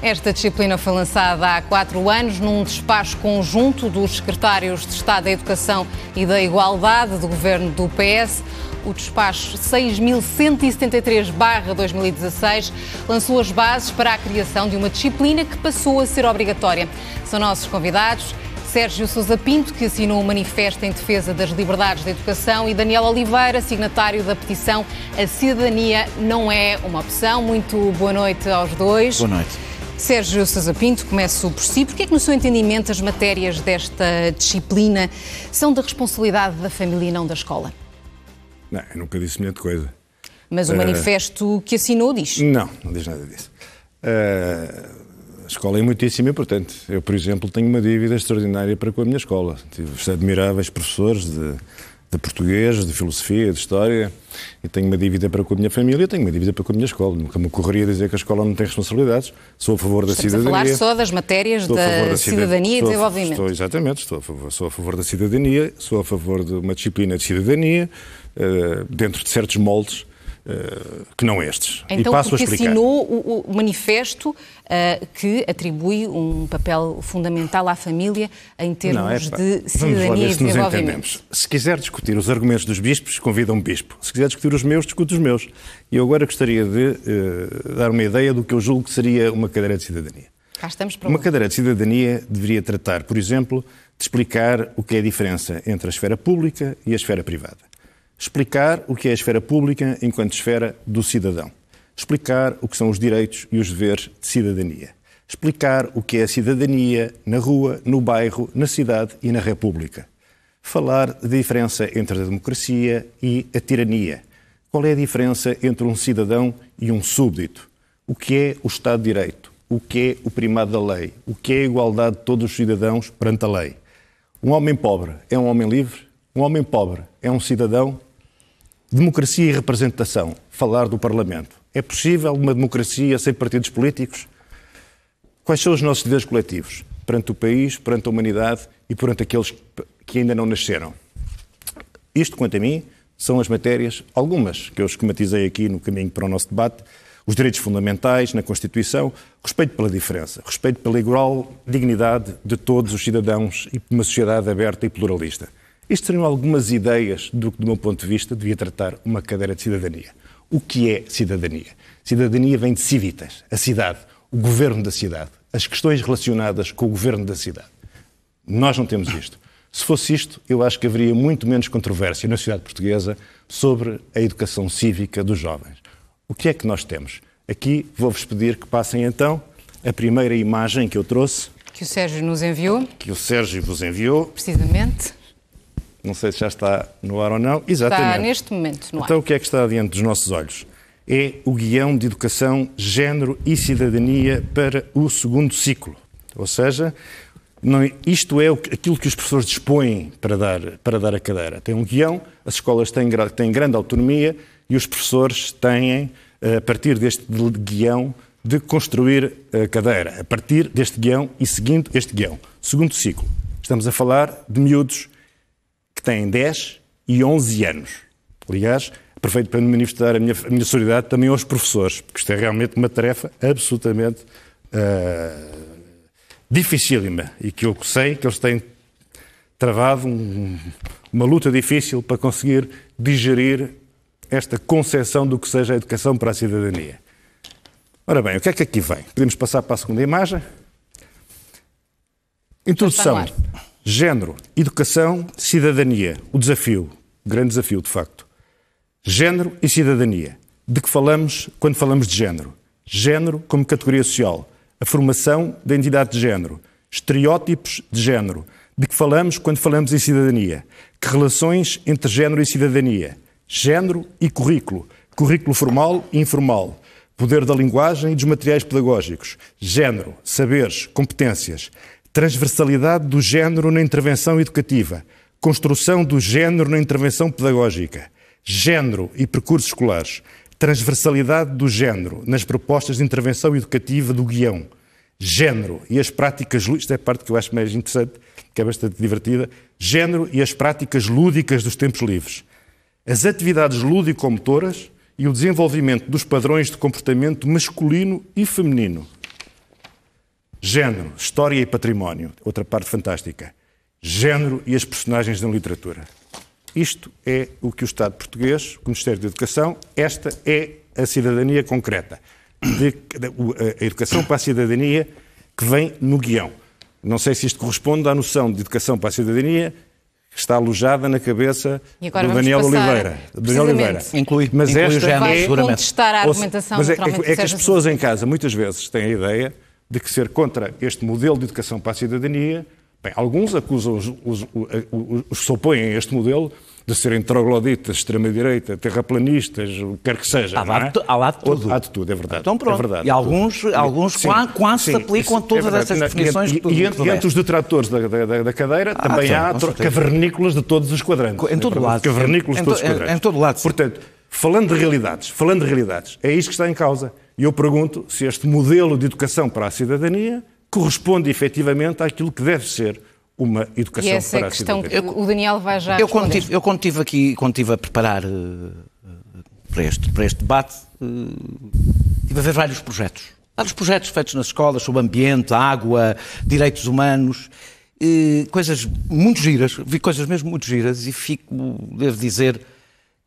Esta disciplina foi lançada há 4 anos num despacho conjunto dos secretários de Estado da Educação e da Igualdade do governo do PS. O despacho 6.173/2016 lançou as bases para a criação de uma disciplina que passou a ser obrigatória. São nossos convidados Sérgio Sousa Pinto, que assinou o manifesto em defesa das liberdades da educação, e Daniel Oliveira, signatário da petição A Cidadania Não É Uma Opção. Muito boa noite aos dois. Boa noite. Sérgio Sousa Pinto, começo por si. Porquê é que, no seu entendimento, as matérias desta disciplina são da responsabilidade da família e não da escola? Não, eu nunca disse semelhante coisa. Mas o manifesto que assinou diz? Não diz nada disso. A escola é muitíssimo importante. Eu, por exemplo, tenho uma dívida extraordinária para com a minha escola. Tive admiráveis professores de português, de filosofia, de história, e tenho uma dívida para com a minha família, tenho uma dívida para com a minha escola. Nunca me ocorreria dizer que a escola não tem responsabilidades. Sou a favor da cidadania. Estamos a falar só das matérias da cidadania e desenvolvimento. Exatamente, sou a favor da cidadania, sou a favor de uma disciplina de cidadania, dentro de certos moldes, que não estes. Então, e passo porque a explicar. assinou o manifesto que atribui um papel fundamental à família em termos de cidadania e desenvolvimento. Se quiser discutir os argumentos dos bispos, convida um bispo. Se quiser discutir os meus, discute os meus. E eu agora gostaria de dar uma ideia do que eu julgo que seria uma cadeira de cidadania. Cá estamos para uma cadeira de cidadania deveria tratar, por exemplo, de explicar o que é a diferença entre a esfera pública e a esfera privada. Explicar o que é a esfera pública enquanto esfera do cidadão. Explicar o que são os direitos e os deveres de cidadania. Explicar o que é a cidadania na rua, no bairro, na cidade e na república. Falar da diferença entre a democracia e a tirania. Qual é a diferença entre um cidadão e um súbdito? O que é o Estado de Direito? O que é o primado da lei? O que é a igualdade de todos os cidadãos perante a lei? Um homem pobre é um homem livre? Um homem pobre é um cidadão? Democracia e representação. Falar do Parlamento. É possível uma democracia sem partidos políticos? Quais são os nossos deveres coletivos? Perante o país, perante a humanidade e perante aqueles que ainda não nasceram. Isto, quanto a mim, são as matérias, algumas que eu esquematizei aqui no caminho para o nosso debate, os direitos fundamentais na Constituição, respeito pela diferença, respeito pela igual dignidade de todos os cidadãos e uma sociedade aberta e pluralista. Isto seriam algumas ideias do que, do meu ponto de vista, devia tratar uma cadeira de cidadania. O que é cidadania? Cidadania vem de civitas, a cidade, o governo da cidade, as questões relacionadas com o governo da cidade. Nós não temos isto. Se fosse isto, eu acho que haveria muito menos controvérsia na sociedade portuguesa sobre a educação cívica dos jovens. O que é que nós temos? Aqui vou-vos pedir que passem então a primeira imagem que eu trouxe. Que o Sérgio nos enviou. Que o Sérgio vos enviou. Precisamente. Não sei se já está no ar ou não. Exatamente. Está neste momento no ar. Então o que é que está diante dos nossos olhos? É o guião de educação, género e cidadania para o segundo ciclo. Ou seja, isto é aquilo que os professores dispõem para dar a cadeira. Tem um guião, as escolas têm grande autonomia e os professores têm, a partir deste guião, de construir a cadeira. A partir deste guião e seguindo este guião. Segundo ciclo. Estamos a falar de miúdos que têm 10 e 11 anos. Aliás, aproveito para manifestar a minha solidariedade também aos professores, porque isto é realmente uma tarefa absolutamente dificílima e que eu sei que eles têm travado uma luta difícil para conseguir digerir esta concepção do que seja a educação para a cidadania. Ora bem, o que é que aqui vem? Podemos passar para a segunda imagem. Introdução. Género, educação, cidadania. O desafio, o grande desafio, de facto. Género e cidadania. De que falamos quando falamos de género? Género como categoria social. A formação da identidade de género. Estereótipos de género. De que falamos quando falamos em cidadania? Que relações entre género e cidadania? Género e currículo. Currículo formal e informal. Poder da linguagem e dos materiais pedagógicos. Género, saberes, competências. Transversalidade do género na intervenção educativa. Construção do género na intervenção pedagógica. Género e percursos escolares. Transversalidade do género nas propostas de intervenção educativa do guião. Género e as práticas... Isto é a parte que eu acho mais interessante, que é bastante divertida. Género e as práticas lúdicas dos tempos livres. As atividades lúdico-motoras e o desenvolvimento dos padrões de comportamento masculino e feminino. Género, história e património. Outra parte fantástica. Género e as personagens na literatura. Isto é o que o Estado português, o Ministério da Educação, esta é a cidadania concreta. A educação para a cidadania que vem no guião. Não sei se isto corresponde à noção de educação para a cidadania que está alojada na cabeça do Daniel Oliveira. Inclui mas esta vai contestar a argumentação. Mas é que as pessoas em casa muitas vezes têm a ideia de que ser contra este modelo de educação para a cidadania, bem, alguns acusam os que se opõem a este modelo de serem trogloditas, extrema-direita, terraplanistas, o que quer que seja. Há lá de tudo. Há de tudo, é verdade. Então pronto. É verdade, e alguns quase se aplicam a todas essas definições. E entre os detratores da cadeira também há cavernícolas de todos os quadrantes. Em todo lado. Cavernícolas de todos os quadrantes. Em todo lado. Portanto, falando de realidades, é isto que está em causa. E eu pergunto se este modelo de educação para a cidadania corresponde efetivamente àquilo que deve ser uma educação para a cidadania. E essa é a questão que o Daniel vai já responder. Eu quando estive a preparar para este debate, estive a ver vários projetos feitos nas escolas sobre ambiente, água, direitos humanos, coisas muito giras, vi coisas mesmo muito giras e devo dizer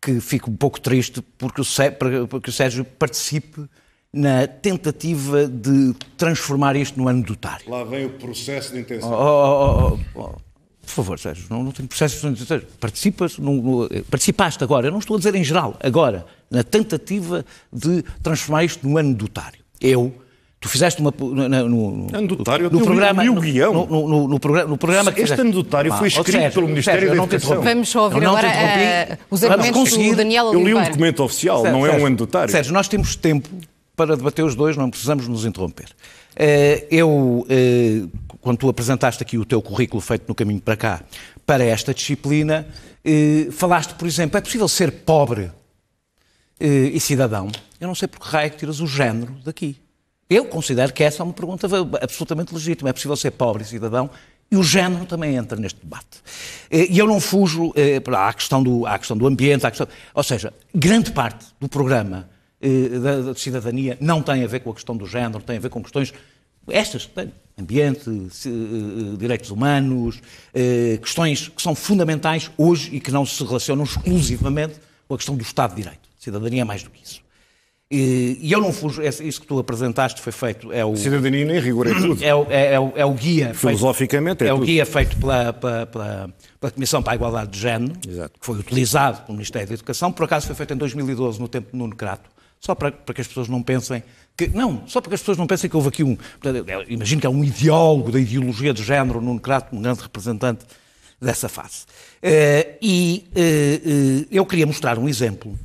que fico um pouco triste porque o Sérgio participe na tentativa de transformar isto no anedotário. Lá vem o processo de intenção. Por favor, Sérgio, não tem processo de intenção. Participaste agora, eu não estou a dizer em geral, agora, na tentativa de transformar isto no anedotário. Tu fizeste no programa, no guião. No programa que este anedotário foi escrito pelo Ministério da Educação. Vamos só ouvir agora os argumentos do Daniel Oliveira. Eu li um documento oficial, não é um anedotário. Sérgio, nós temos tempo para debater os dois, não precisamos nos interromper. Quando tu apresentaste aqui o teu currículo feito no caminho para cá, para esta disciplina, falaste, por exemplo, é possível ser pobre e cidadão? Eu não sei por que raio é que tiras o género daqui. Eu considero que essa é uma pergunta absolutamente legítima. É possível ser pobre e cidadão? E o género também entra neste debate. E eu não fujo à questão do ambiente, ou seja, grande parte do programa da cidadania não tem a ver com a questão do género, tem a ver com questões estas, ambiente, direitos humanos, questões que são fundamentais hoje e que não se relacionam exclusivamente com a questão do Estado de Direito. Cidadania é mais do que isso. E eu não fujo, isso que tu apresentaste foi feito... Cidadania nem rigor é tudo. É o guia... Filosoficamente é o guia feito pela Comissão para a Igualdade de Género, Exato. Que foi utilizado pelo Ministério da Educação, por acaso foi feito em 2012, no tempo de Nuno Crato, só para que as pessoas não pensem que... Não, só para que as pessoas não pensem que houve aqui imagino que é um ideólogo da ideologia de género, Nuno Crato, um grande representante dessa fase. Eu queria mostrar um exemplo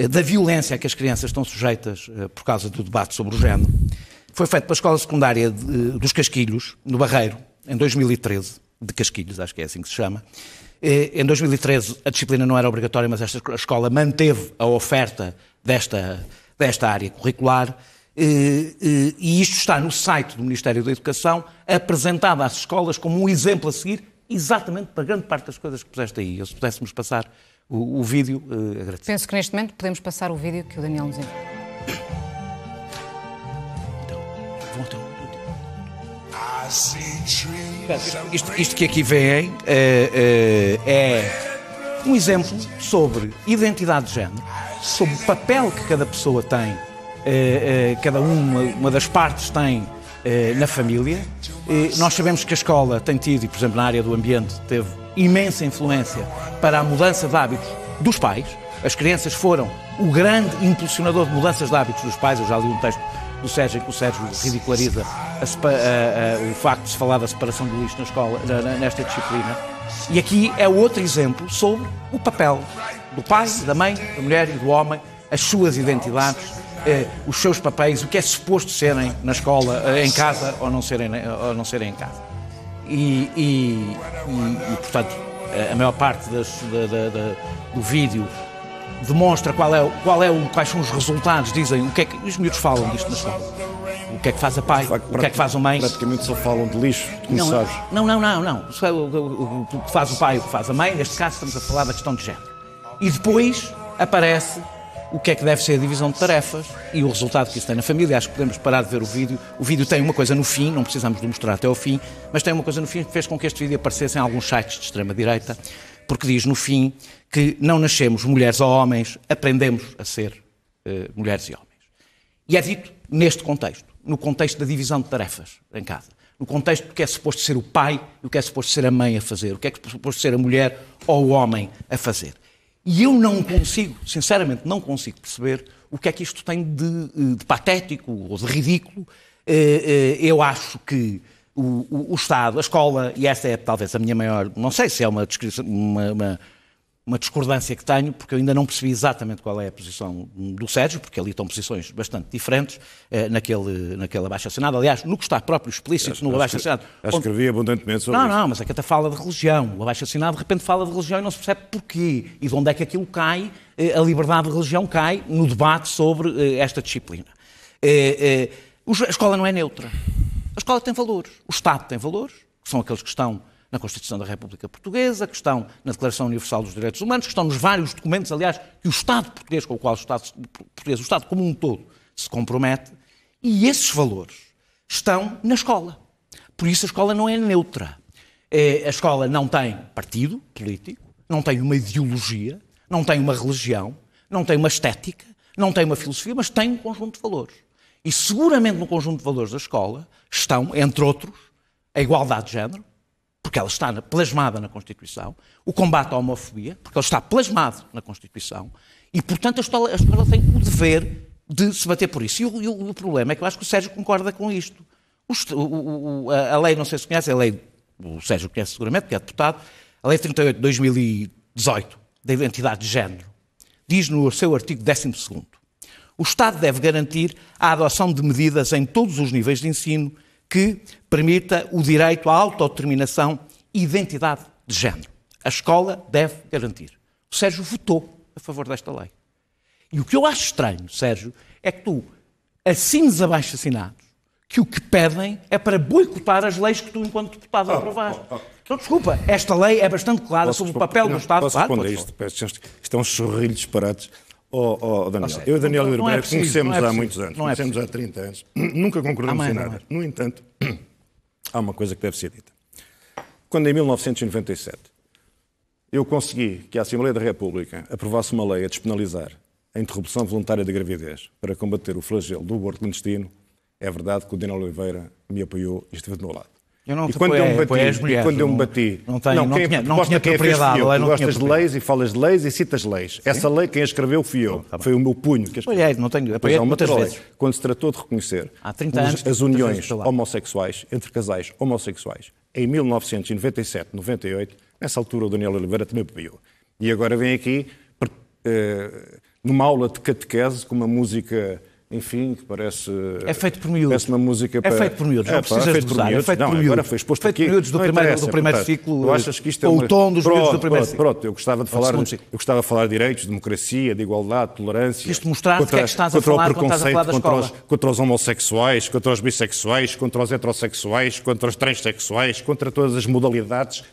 da violência a que as crianças estão sujeitas por causa do debate sobre o género. Foi feito pela Escola Secundária dos Casquilhos, no Barreiro, em 2013, de Casquilhos, acho que é assim que se chama. Em 2013 a disciplina não era obrigatória, mas esta escola manteve a oferta desta área curricular e isto está no site do Ministério da Educação, apresentado às escolas como um exemplo a seguir, exatamente para grande parte das coisas que puseste aí. Se pudéssemos passar o vídeo, agradeço. Penso que neste momento podemos passar o vídeo que o Daniel nos enviou. Isto que aqui vem é um exemplo sobre identidade de género, sobre o papel que cada pessoa tem, cada uma das partes tem na família. Nós sabemos que a escola tem tido, e por exemplo na área do ambiente, teve imensa influência para a mudança de hábitos dos pais. As crianças foram o grande impulsionador de mudanças de hábitos dos pais. Eu já li um texto do Sérgio em que o Sérgio ridiculariza o facto de se falar da separação do lixo na escola, nesta disciplina. E aqui é outro exemplo sobre o papel do pai, da mãe, da mulher e do homem, as suas identidades, os seus papéis, o que é suposto serem na escola, em casa ou não serem em casa. E portanto, a maior parte do vídeo demonstra quais são os resultados, dizem o que é que os miúdos falam disto na escola. O que é que faz a pai, o que é que faz a mãe. Praticamente só falam de lixo, como sabes. Não. O que faz o pai e o que faz a mãe, neste caso estamos a falar da questão de género. E depois aparece o que é que deve ser a divisão de tarefas e o resultado que isso tem na família. Acho que podemos parar de ver o vídeo. O vídeo tem uma coisa no fim, não precisamos de mostrar até ao fim, mas tem uma coisa no fim que fez com que este vídeo aparecesse em alguns sites de extrema-direita, porque diz no fim que não nascemos mulheres ou homens, aprendemos a ser mulheres e homens. E é dito neste contexto, no contexto da divisão de tarefas em casa, no contexto do que é suposto ser o pai e o que é suposto ser a mãe a fazer, o que é suposto ser a mulher ou o homem a fazer. E eu não consigo, sinceramente, não consigo perceber o que é que isto tem de patético ou de ridículo. Eu acho que o Estado, a escola, e essa é talvez a minha maior, não sei se é uma discordância que tenho, porque eu ainda não percebi exatamente qual é a posição do Sérgio, porque ali estão posições bastante diferentes naquele abaixo-assinado. Aliás, no que está próprio explícito no abaixo-assinado. Escrevi abundantemente sobre isso. Não, mas é que até fala de religião. O abaixo-assinado de repente fala de religião e não se percebe porquê. E de onde é que aquilo cai, a liberdade de religião cai no debate sobre esta disciplina. A escola não é neutra. A escola tem valores. O Estado tem valores, que são aqueles que estão na Constituição da República Portuguesa, que estão na Declaração Universal dos Direitos Humanos, que estão nos vários documentos, aliás, que o Estado português, com o qual o Estado como um todo se compromete, e esses valores estão na escola. Por isso a escola não é neutra. A escola não tem partido político, não tem uma ideologia, não tem uma religião, não tem uma estética, não tem uma filosofia, mas tem um conjunto de valores. E seguramente no conjunto de valores da escola estão, entre outros, a igualdade de género, porque ela está plasmada na Constituição, o combate à homofobia, porque ela está plasmado na Constituição, e, portanto, a escola tem o dever de se bater por isso. E o problema é que eu acho que o Sérgio concorda com isto. A lei, não sei se conhece, a lei, o Sérgio conhece seguramente, porque é deputado, a lei 38 de 2018, da identidade de género, diz no seu artigo 12º, o Estado deve garantir a adoção de medidas em todos os níveis de ensino que permita o direito à autodeterminação e identidade de género. A escola deve garantir. O Sérgio votou a favor desta lei. E o que eu acho estranho, Sérgio, é que tu assines abaixo-assinados que o que pedem é para boicotar as leis que tu, enquanto deputado, aprovaste. Então, desculpa, esta lei é bastante clara sobre o papel do Estado. Posso responder isto? Isto é um chorrilho de disparates. Daniel, eu e Daniel Oliveira conhecemos há muitos anos, conhecemos há 30 anos, nunca concordamos em nada. No entanto, há uma coisa que deve ser dita. Quando em 1997 eu consegui que a Assembleia da República aprovasse uma lei a despenalizar a interrupção voluntária da gravidez para combater o flagelo do aborto clandestino, é verdade que o Daniel Oliveira me apoiou e esteve do meu lado. E quando eu me bati, não tinha propriedade. Tu gostas de leis e falas de leis e citas leis. Sim. Essa lei quem a escreveu fui eu. Foi o meu punho que a escreveu. Não tenho apoiado muitas vezes. Quando se tratou de reconhecer as uniões homossexuais entre casais homossexuais em 1997, 98, nessa altura o Daniel Oliveira também apoiou. E agora vem aqui numa aula de catequese com uma música... Enfim, que parece... É feito por miúdos. Parece uma música para... É feito por miúdos, não precisas de usar. É feito por miúdos. Agora foi exposto aqui. Feito por miúdos do primeiro ciclo. Tu achas que isto é o tom dos miúdos do primeiro ciclo. Pronto, eu gostava de falar de direitos, de democracia, de igualdade, de tolerância. Isto mostrar o que é que estás a falar quando estás a falar da escola. Contra os homossexuais, contra os bissexuais, contra os heterossexuais, contra os transexuais, contra todas as modalidades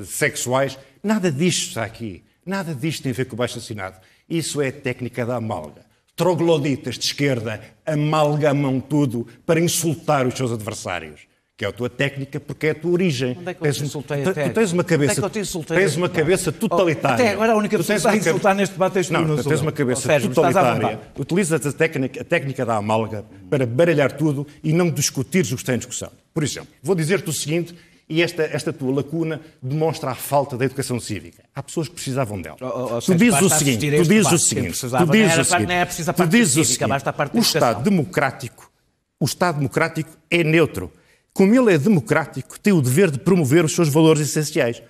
sexuais. Nada disto está aqui. Nada disto tem a ver com o baixo-assinado. Isso é a técnica da amálgama. Trogloditas de esquerda amalgamam tudo para insultar os seus adversários. Que é a tua técnica, porque é a tua origem. Onde é que eu te insultei até? Tu tens uma cabeça totalitária. Até agora a única pessoa que está a insultar neste debate és tu. Não, tens uma cabeça totalitária. Utilizas a técnica da amálgama para baralhar tudo e não discutires o que está em discussão. Por exemplo, vou dizer-te o seguinte... E esta tua lacuna demonstra a falta da educação cívica. Há pessoas que precisavam dela. Tu dizes o seguinte, o Estado democrático é neutro. Como ele é democrático, tem o dever de promover os seus valores essenciais.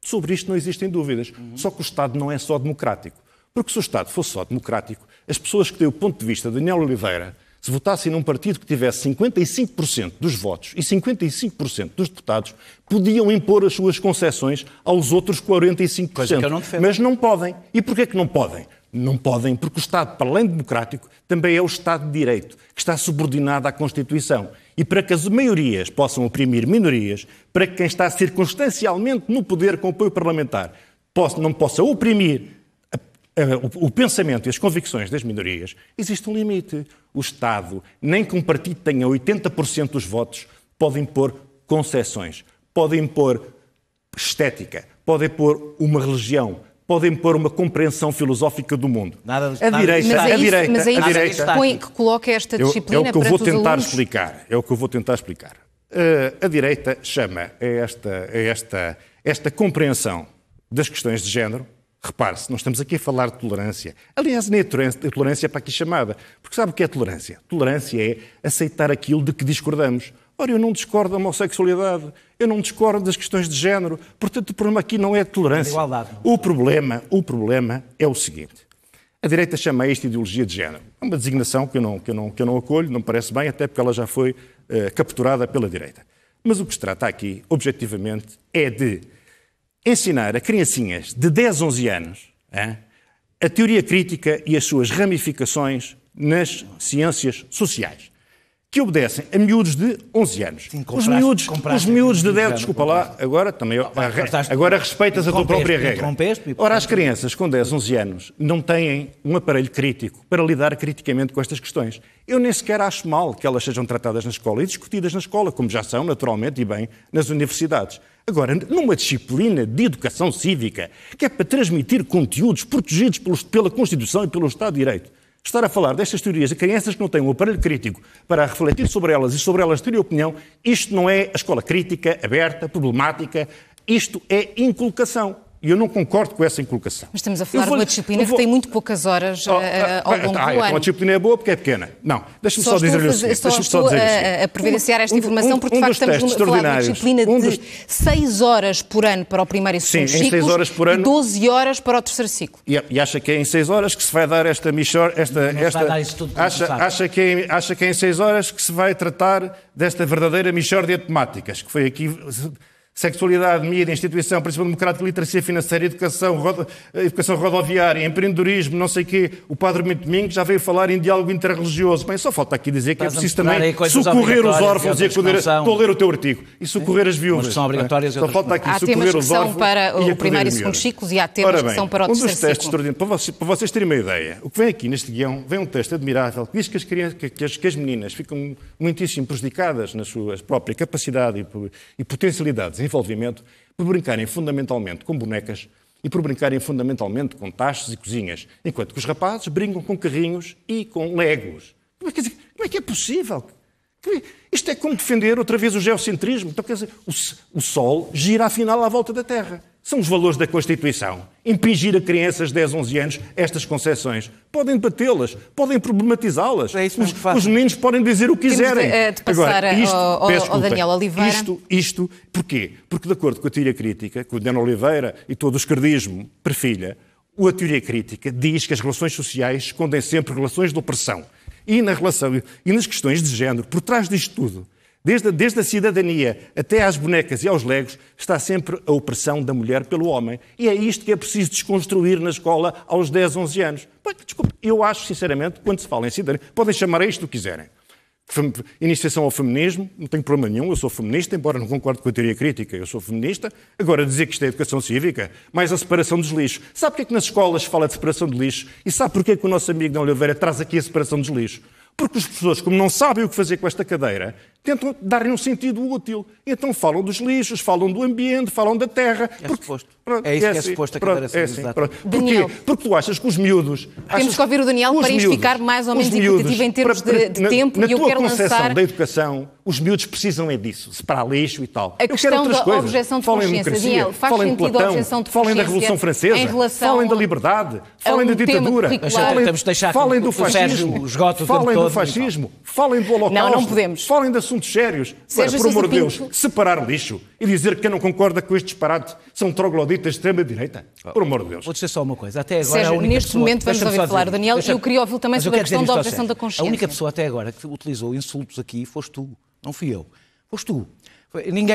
Sobre isto não existem dúvidas. Só que o Estado não é só democrático. Porque se o Estado fosse só democrático, as pessoas que têm o ponto de vista de Daniel Oliveira, se votassem num partido que tivesse 55% dos votos e 55% dos deputados, podiam impor as suas concessões aos outros 45%. Coisa que eu não defendo. Mas não podem. E porquê que não podem? Não podem porque o Estado, para além de democrático, também é o Estado de Direito, que está subordinado à Constituição. E para que as maiorias possam oprimir minorias, para que quem está circunstancialmente no poder com apoio parlamentar não possa oprimir o pensamento e as convicções das minorias, existe um limite. O Estado, nem que um partido tenha 80% dos votos, pode impor concessões, pode impor estética, pode impor uma religião, pode impor uma compreensão filosófica do mundo. A direita que coloca esta disciplina é o que eu vou perante os tentar alunos? explicar. É o que eu vou tentar explicar. A direita chama esta compreensão das questões de género. Repare-se, não estamos aqui a falar de tolerância. Aliás, nem a tolerância é para aqui chamada. Porque sabe o que é tolerância? Tolerância é aceitar aquilo de que discordamos. Ora, eu não discordo da homossexualidade, eu não discordo das questões de género, portanto o problema aqui não é a tolerância. O problema é o seguinte. A direita chama a esta ideologia de género. É uma designação que eu não acolho, não me parece bem, até porque ela já foi capturada pela direita. Mas o que se trata aqui, objetivamente, é de ensinar a criancinhas de 10, 11 anos a teoria crítica e as suas ramificações nas ciências sociais, que obedecem a miúdos de 11 anos. Sim, os miúdos de 10, desculpa lá, agora respeitas a tua própria regra. Ora, as crianças com 10, 11 anos não têm um aparelho crítico para lidar criticamente com estas questões. Eu nem sequer acho mal que elas sejam tratadas na escola e discutidas na escola, como já são, naturalmente, e bem, nas universidades. Agora, numa disciplina de educação cívica, que é para transmitir conteúdos protegidos pela Constituição e pelo Estado de Direito, estar a falar destas teorias a crianças que não têm um aparelho crítico para refletir sobre elas e sobre elas terem opinião, isto não é a escola crítica, aberta, problemática, isto é inculcação. E eu não concordo com essa inculcação. Mas estamos a falar de uma disciplina que tem muito poucas horas ao longo do ano. Então a disciplina é boa porque é pequena. Não, deixa-me só dizer-lhe o seguinte. Só estou a providenciar esta informação porque, de facto, estamos a falar de uma disciplina de 6 horas por ano para o primeiro e segundo ciclos, 6 horas por ano, e 12 horas para o terceiro ciclo. E acha que é em 6 horas que se vai dar esta acha que é em 6 horas que se vai tratar desta verdadeira mixórdia de temáticas, que foi aqui... Sexualidade, mídia, instituição, princípio democrático, literacia financeira, educação rodoviária, empreendedorismo, não sei o quê. O Padre Domingos já veio falar em diálogo interreligioso. Bem, só falta aqui dizer que é preciso também socorrer os órfãos e acolher... Estou a ler o teu artigo. E socorrer as viúvas. São obrigatórias. Só falta aqui há socorrer temas os que são órfãos para o primeiro e segundo ciclos e há temas que são para o terceiro ciclo. Extraordinários. Para vocês terem uma ideia, o que vem aqui neste guião, vem um texto admirável que diz que as meninas ficam muitíssimo prejudicadas na sua própria capacidade e potencialidade de desenvolvimento por brincarem fundamentalmente com bonecas e por brincarem fundamentalmente com tachos e cozinhas, enquanto que os rapazes brincam com carrinhos e com legos. Como é que é possível? Isto é como defender outra vez o geocentrismo. Então, quer dizer, o Sol gira afinal à volta da Terra. São os valores da Constituição. Impingir a crianças de 10, 11 anos estas conceções. Podem debatê-las, podem problematizá-las. É isso mesmo que os meninos podem dizer o que quiserem. Temos de passar ao Daniel Oliveira. Isto, porquê? Porque, de acordo com a teoria crítica, que o Daniel Oliveira e todo o esquerdismo perfilha, a teoria crítica diz que as relações sociais escondem sempre relações de opressão. E nas questões de género, por trás disto tudo, desde a cidadania até às bonecas e aos legos, está sempre a opressão da mulher pelo homem. E é isto que é preciso desconstruir na escola aos 10, 11 anos. Desculpe, eu acho, sinceramente, quando se fala em cidadania, podem chamar a isto o que quiserem. Iniciação ao feminismo, não tenho problema nenhum, eu sou feminista, embora não concordo com a teoria crítica, eu sou feminista. Agora, dizer que isto é educação cívica, mais a separação dos lixos. Sabe porque é que nas escolas se fala de separação de lixos? E sabe porque é que o nosso amigo Daniel Oliveira traz aqui a separação dos lixos? Porque os professores, como não sabem o que fazer com esta cadeira, tentam dar-lhe um sentido útil. Então falam dos lixos, falam do ambiente, falam da terra. É isso que é suposto a cadeira ser exata. Porquê? Porque tu achas que os miúdos... Temos que ouvir o Daniel para isto ficar mais ou menos equitativo em termos de tempo. E eu quero lançar... da educação, os miúdos precisam é disso, separar lixo e tal. A questão da objeção de consciência, Daniel, faz sentido a objeção de consciência falem da Revolução Francesa, falem da liberdade, falem da ditadura, falem do fascismo, falem do Holocausto, não podemos. Falem de assuntos sérios. Por amor de Deus, separar lixo e dizer que quem não concorda com este disparate são trogloditas de extrema-direita. Por amor de Deus. Vou dizer só uma coisa. Até agora, Sérgio, neste momento vamos ouvir falar o Daniel e eu queria ouvi-lo também sobre a questão da objeção da consciência. A única pessoa até agora que utilizou insultos aqui foste tu, não fui eu. Foste tu.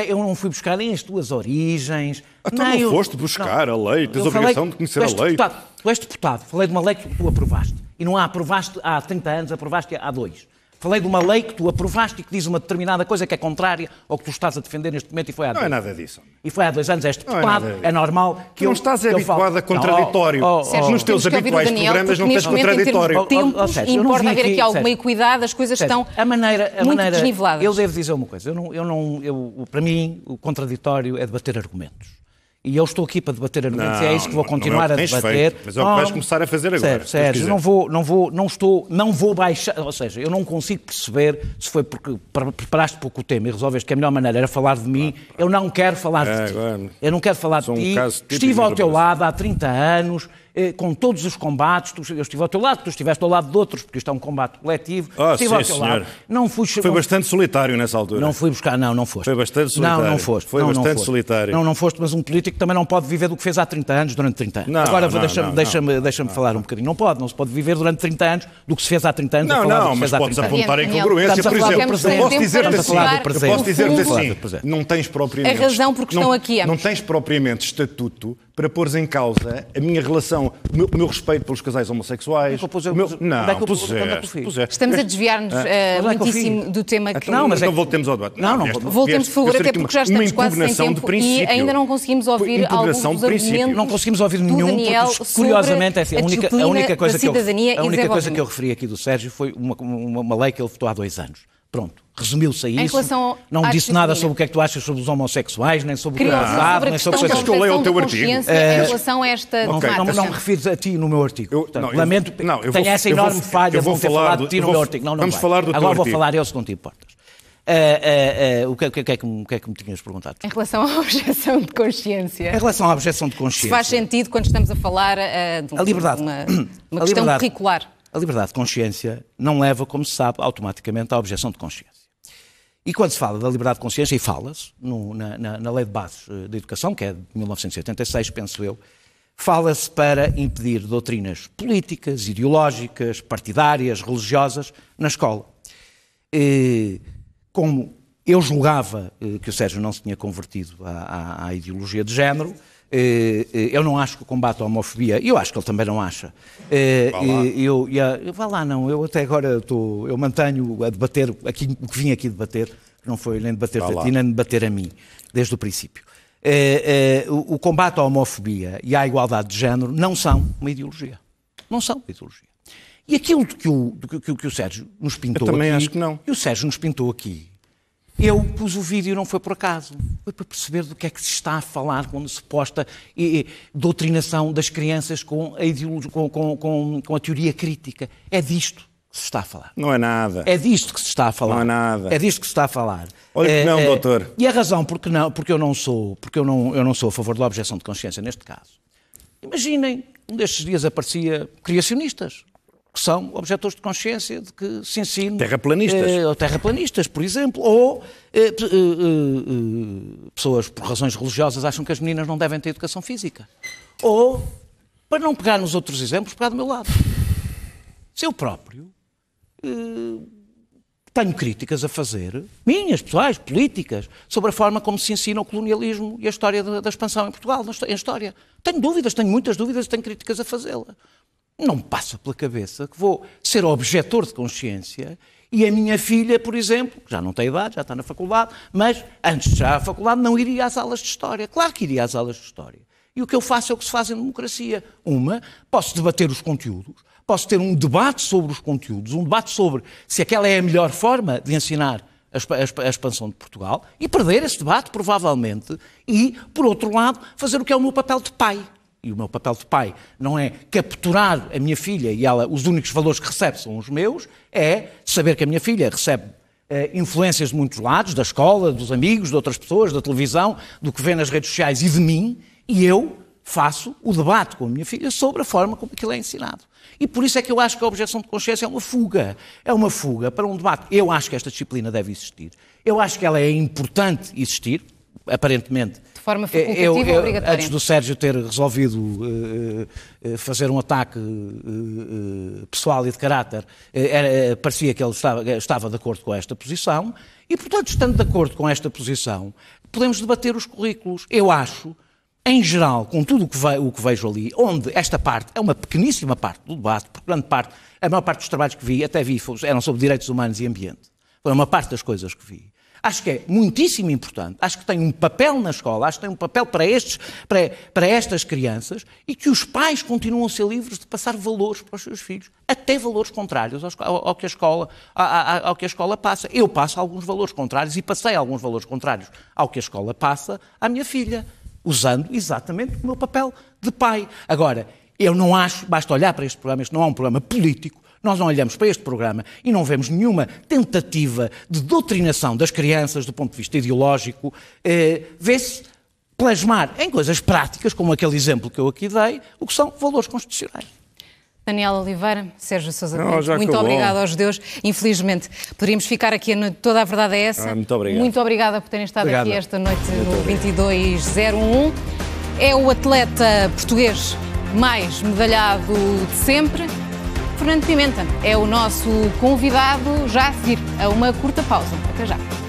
Eu não fui buscar nem as tuas origens. Não foste buscar a lei, tens a obrigação de conhecer a lei. Tu és deputado, falei de uma lei que tu aprovaste. E não a aprovaste há 30 anos, aprovaste há 2. Falei de uma lei que tu aprovaste e que diz uma determinada coisa que é contrária ao que tu estás a defender neste momento e foi há 2 anos. Não é nada disso. E foi há 2 anos, és deputado, é normal que não estás habituado a contraditório. Nos teus habituais programas não tens contraditório. Importa haver aqui alguma equidade, as coisas estão muito desniveladas. Eu devo dizer uma coisa, para mim o contraditório é debater argumentos. E eu estou aqui para debater argumentos e é isso que vou continuar a debater. Feito, mas é o que vais começar a fazer agora. Sérgio, não vou baixar, ou seja, eu não consigo perceber se foi porque preparaste pouco o tema e resolveste que a melhor maneira era falar de mim. Eu não quero falar de ti. Eu não quero falar de ti. Estive ao teu lado há 30 anos, com todos os combates. Eu estive ao teu lado, tu estiveste ao lado de outros, porque isto é um combate coletivo. Estive ao teu lado. Foi bastante solitário nessa altura. Não fui buscar, não foste. Foi bastante solitário. Não foste. Foi bastante solitário. Não foste, mas um político também não pode viver do que fez há 30 anos, durante 30 anos. Agora deixa-me falar um bocadinho. Não se pode viver durante 30 anos do que se fez há 30 anos. Não, mas podes apontar em congruência, por exemplo. Eu posso dizer-te assim, não tens propriamente... A razão porque estão aqui. Não tens propriamente estatuto para pôres em causa a minha relação, o meu respeito pelos casais homossexuais. Estamos a desviar-nos muitíssimo do tema que... Então voltemos ao debate. Voltemos, por favor, até porque já estamos quase sem tempo e ainda não conseguimos ouvir alguns dos argumentos. Não conseguimos ouvir nenhum, porque, curiosamente, a única coisa que eu referi aqui do Sérgio foi uma lei que ele votou há 2 anos. Pronto, resumiu-se a isso. Não disse nada sobre o que é que tu achas sobre os homossexuais, nem sobre o que é casado, nem sobre coisas. Qual é o teu artigo? Em relação a esta temática. Não me refiro a ti no meu artigo. Lamento, tenho essa enorme falha de não ter falado de ti no meu artigo. Vamos falar do teu artigo. Agora vou falar eu, se não te importas. O que é que me tinhas perguntado? Em relação à objeção de consciência. Em relação à objeção de consciência. Se faz sentido quando estamos a falar de uma questão curricular. A liberdade de consciência não leva, como se sabe, automaticamente à objeção de consciência. E quando se fala da liberdade de consciência, e fala-se na Lei de Bases da Educação, que é de 1986, penso eu, fala-se para impedir doutrinas políticas, ideológicas, partidárias, religiosas na escola. Como eu julgava que o Sérgio não se tinha convertido à ideologia de género, eu não acho que o combate à homofobia, e eu acho que ele também não acha. Eu até agora eu mantenho a debater aqui, o que vim aqui debater, que não foi nem debater a ti, nem debater a mim, desde o princípio. O combate à homofobia e à igualdade de género não são uma ideologia. Não são uma ideologia. E aquilo que o Sérgio nos pintou aqui... Eu também acho que não. E o Sérgio nos pintou aqui... Eu pus o vídeo, não foi por acaso. Foi para perceber do que é que se está a falar quando se posta doutrinação das crianças com a ideologia, com a teoria crítica. É disto que se está a falar. Não é nada. É disto que se está a falar. Não é nada. É disto que se está a falar. Olha que não, doutor. E a razão porque eu não sou a favor da objeção de consciência neste caso. Imaginem, um destes dias aparecia criacionistas, que são objetores de consciência de que se ensine... Terraplanistas, por exemplo, ou pessoas, por razões religiosas, acham que as meninas não devem ter educação física. Ou, para não pegar nos outros exemplos, pegar do meu lado. Se eu próprio tenho críticas a fazer, minhas, pessoais, políticas, sobre a forma como se ensina o colonialismo e a história da expansão em Portugal, em história. Tenho dúvidas, tenho muitas dúvidas e tenho críticas a fazê-la. Não me passa pela cabeça que vou ser objetor de consciência e a minha filha, por exemplo, já não tem idade, já está na faculdade, mas antes de chegar à faculdade não iria às aulas de História. Claro que iria às aulas de História. E o que eu faço é o que se faz em democracia. Posso debater os conteúdos, posso ter um debate sobre os conteúdos, um debate sobre se aquela é a melhor forma de ensinar a expansão de Portugal e perder esse debate, provavelmente, e, por outro lado, fazer o que é o meu papel de pai. E o meu papel de pai não é capturar a minha filha e ela, os únicos valores que recebe são os meus, é saber que a minha filha recebe influências de muitos lados, da escola, dos amigos, de outras pessoas, da televisão, do que vê nas redes sociais e de mim, e eu faço o debate com a minha filha sobre a forma como aquilo é ensinado. E por isso é que eu acho que a objeção de consciência é uma fuga. É uma fuga para um debate. Eu acho que esta disciplina deve existir. Eu acho que ela é importante existir, aparentemente. De forma facultativa ou obrigatória? Antes do Sérgio ter resolvido fazer um ataque pessoal e de caráter, parecia que ele estava de acordo com esta posição e, portanto, estando de acordo com esta posição, podemos debater os currículos. Eu acho em geral, com tudo o que vejo ali, onde esta parte é uma pequeníssima parte do debate, porque grande parte, a maior parte dos trabalhos que vi, até vi, eram sobre direitos humanos e ambiente. Foi uma parte das coisas que vi. Acho que é muitíssimo importante, acho que tem um papel na escola, acho que tem um papel para estas crianças e que os pais continuam a ser livres de passar valores para os seus filhos, até valores contrários ao que a escola passa. Eu passo alguns valores contrários e passei alguns valores contrários ao que a escola passa à minha filha, usando exatamente o meu papel de pai. Agora, eu não acho, basta olhar para este programa, este não é um programa político, nós não olhamos para este programa e não vemos nenhuma tentativa de doutrinação das crianças do ponto de vista ideológico, vê-se plasmar em coisas práticas, como aquele exemplo que eu aqui dei, o que são valores constitucionais. Daniel Oliveira, Sérgio Sousa Pinto, muito obrigado aos Deus. Infelizmente, poderíamos ficar aqui, toda a verdade é essa. Muito obrigado. Muito obrigada por terem estado aqui esta noite no 2201. É o atleta português mais medalhado de sempre. Fernando Pimenta é o nosso convidado, já a seguir a uma curta pausa. Até já.